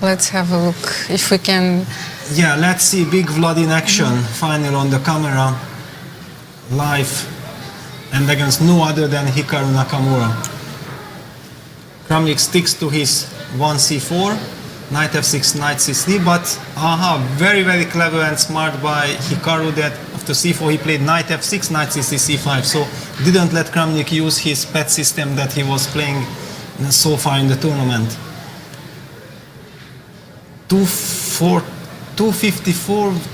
Let's have a look if we can. Yeah, let's see big Vlad in action, finally on the camera, live, and against no other than Hikaru Nakamura. Kramnik sticks to his 1c4, knight f6, knight c3, but very, very clever and smart by Hikaru that after c4 he played knight f6, knight c3, c5, so didn't let Kramnik use his pet system that he was playing so far in the tournament. 254,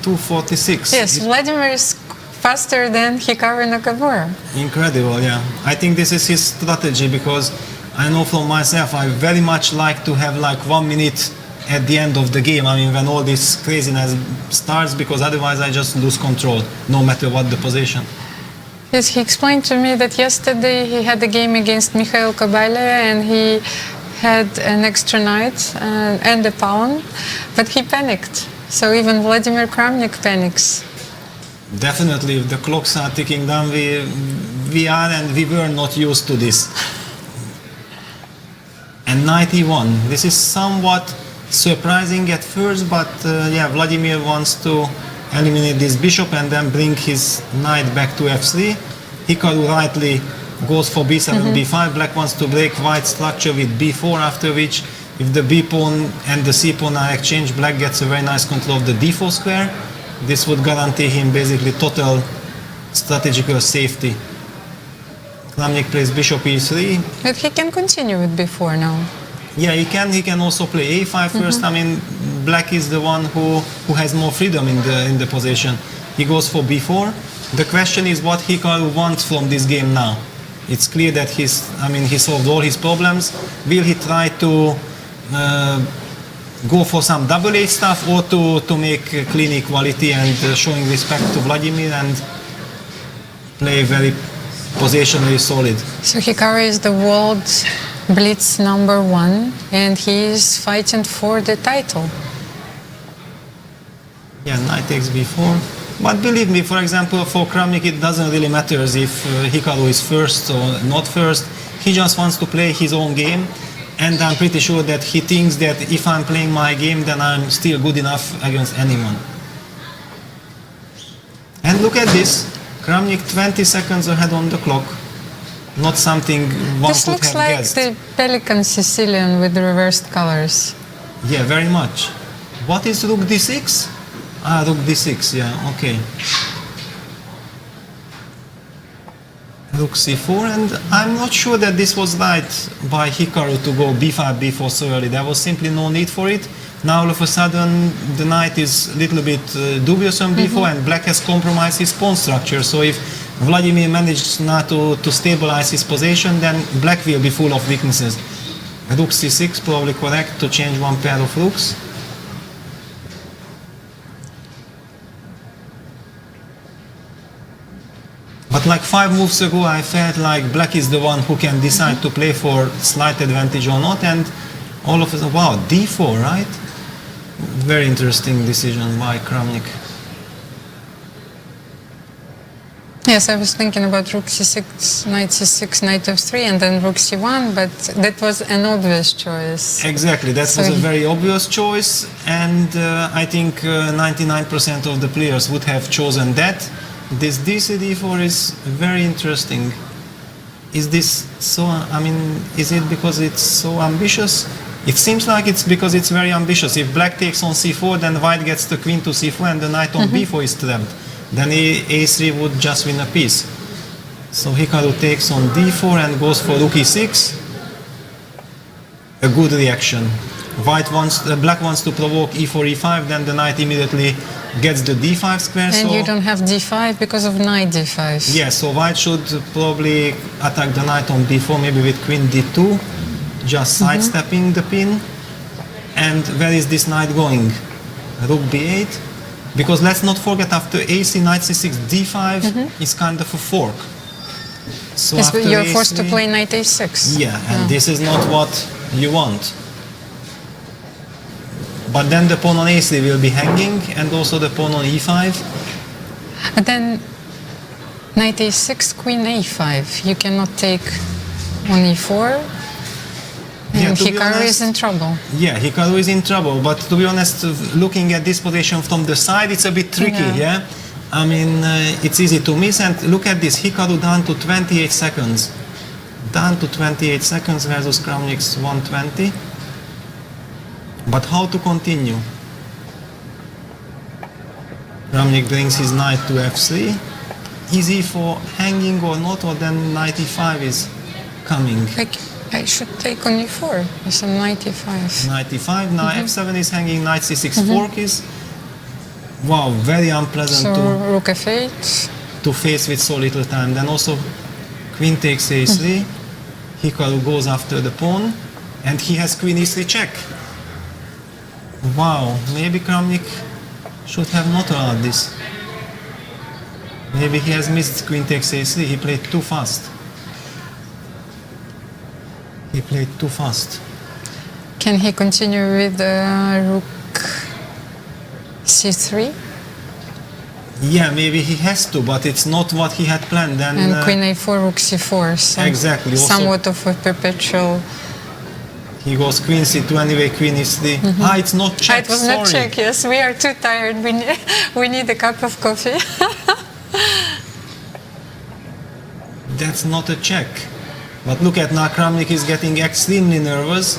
246. Yes, Vladimir is faster than Hikaru Nakamura. Incredible, yeah. I think this is his strategy because I know from myself I very much like to have like 1 minute at the end of the game. I mean, when all this craziness starts, because otherwise I just lose control, no matter what the position. Yes, he explained to me that yesterday he had a game against Mikhail Kabalia and he had an extra knight and a pawn, but he panicked. So even Vladimir Kramnik panics. Definitely, if the clocks are ticking down, we are and we were not used to this. And knight e1. This is somewhat surprising at first, but yeah, Vladimir wants to eliminate this bishop and then bring his knight back to f3. Hikaru rightly goes for b7, b5. Black wants to break white structure with b4, after which if the b pawn and the c pawn are exchanged, black gets a very nice control of the d4 square. This would guarantee him basically total strategical safety. Kramnik plays bishop e3. But he can continue with b4 now. Yeah, he can also play a5 first. I mean, black is the one who has more freedom in the position. He goes for b4. The question is what Hikaru wants from this game now. It's clear that he solved all his problems. Will he try to go for some double A stuff or to make clean equality and showing respect to Vladimir and play very positionally solid? So Hikaru is the world Blitz #1 and he is fighting for the title. Yeah, knight takes b4. But believe me, for example, for Kramnik it doesn't really matter if Hikaru is first or not first. He just wants to play his own game, and I'm pretty sure that he thinks that if I'm playing my game, then I'm still good enough against anyone. And look at this, Kramnik 20 seconds ahead on the clock. Not something one this could looks have like guessed. the Pelican Sicilian with the reversed colors. Yeah, very much. What is rook d6? Ah, rook d6, yeah, okay. Rook c4, and I'm not sure that this was right by Hikaru to go b5, b4 so early. There was simply no need for it. Now all of a sudden the knight is a little bit dubious on b4 and black has compromised his pawn structure. So if Vladimir managed now to stabilize his position, then black will be full of weaknesses. Rook c6, probably correct to change one pair of rooks. But like 5 moves ago, I felt like black is the one who can decide to play for slight advantage or not, and all of a sudden, wow, d4, right? Very interesting decision by Kramnik. Yes, I was thinking about rook c6, knight c6, knight f3, and then rook c1, but that was an obvious choice. Exactly, that was a very obvious choice, and I think 99% of the players would have chosen that. This d4 is very interesting. Is this so, is it because it's so ambitious? It seems like it's because it's very ambitious. If black takes on c4, then white gets the queen to c4 and the knight on b4 is trapped. Then a3 would just win a piece. So Hikaru takes on d4 and goes for rook e6. A good reaction. Black wants to provoke e4, e5, then the knight immediately gets the d5 square. And so you don't have d5 because of knight d5. Yes, so white should probably attack the knight on d4, maybe with queen d2, just sidestepping the pin. And where is this knight going? Rook b8. Because let's not forget, after ac, knight c6, d5 is kind of a fork. So yes, after you're a3, forced to play knight a6. Yeah, and this is not what you want. But then the pawn on a3 will be hanging, and also the pawn on e5. But then knight a6, queen a5. You cannot take on e4. Yeah, to be Hikaru honest, is in trouble. Yeah, Hikaru is in trouble, but to be honest, looking at this position from the side, it's a bit tricky, yeah? I mean, it's easy to miss, and look at this, Hikaru down to 28 seconds. Down to 28 seconds versus Kramnik's 120. But how to continue? Kramnik brings his knight to f3. Easy for hanging or not, or then 95 is coming. I should take on e4. It's a 95. 95, now f7 is hanging, knight c6 fork is. Wow, very unpleasant So rook f8. to face with so little time. Then also queen takes a3. Hikaru goes after the pawn, and he has queen e3 check. Wow, maybe Kramnik should have not allowed this. Maybe he has missed queen takes a3. He played too fast. He played too fast. Can he continue with rook c3? Yeah, maybe he has to, but it's not what he had planned. And queen a4, rook c4. So exactly. Also, somewhat of a perpetual. he goes queen c2 anyway, queen e3. Ah, it's not check. It was not check, yes. We are too tired. We need a cup of coffee. That's not a check. But look at now, Kramnik is getting extremely nervous.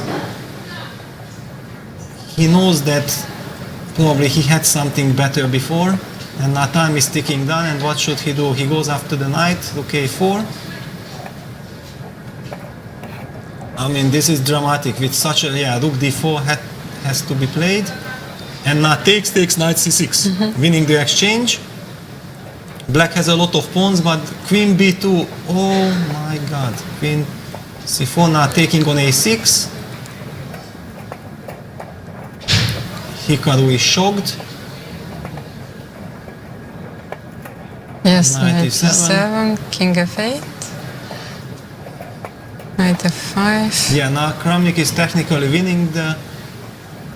He knows that probably he had something better before, and now time is ticking down, and what should he do? He goes after the knight, rook a4. I mean, this is dramatic. With such a, rook d4 has to be played. And now takes knight c6, winning the exchange. Black has a lot of pawns, but queen b2, oh my god. Queen c4 now taking on a6. Hikaru is shocked. Yes, Knight knight e7. e7, king f8. Knight f5. Yeah, now Kramnik is technically winning. The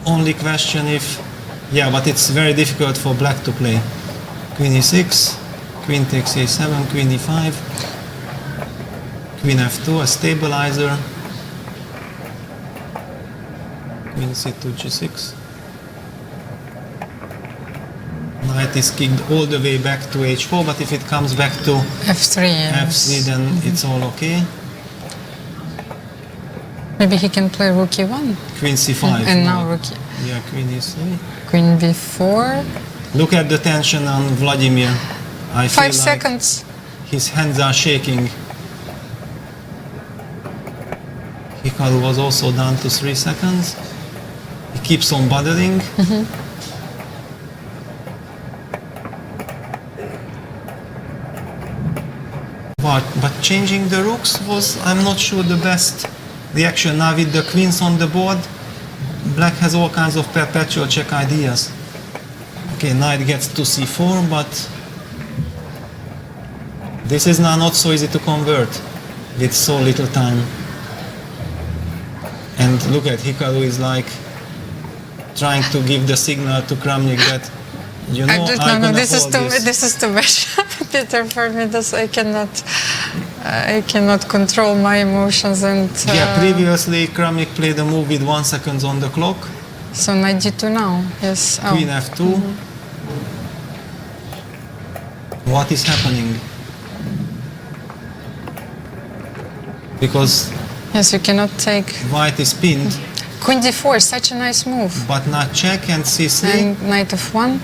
only question if... Yeah, but it's very difficult for black to play. Queen e6, queen takes a7, queen e5, queen f2, a stabilizer, queen c2, g6. Knight is kicked all the way back to h4, but if it comes back to f3, yes. f3, then it's all okay. Maybe he can play rook e1. Queen c5. And now rook Yeah, queen e3. Queen b4. Look at the tension on Vladimir. I feel 5 seconds. His hands are shaking. Hikaru was also down to 3 seconds. He keeps on bothering. But changing the rooks was, I'm not sure, the best reaction. Now with the queens on the board, black has all kinds of perpetual check ideas. Okay, knight gets to c4, but this is now not so easy to convert with so little time. And look at Hikaru is like trying to give the signal to Kramnik that, you know, this is too much, Peter, for me. I cannot control my emotions. And yeah, previously Kramnik played a move with 1 second on the clock. So knight g2 now, yes. Queen f2. What is happening? Because yes, you cannot take. White is pinned. Queen d4 is such a nice move. But not check and c3. And knight f1.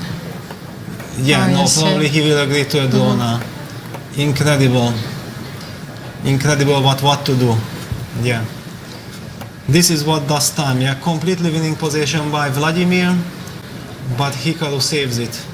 Yeah, no, probably he will agree to a draw now. Incredible. Incredible, but what to do? Yeah. This is what does time. Yeah, completely winning position by Vladimir, but Hikaru saves it.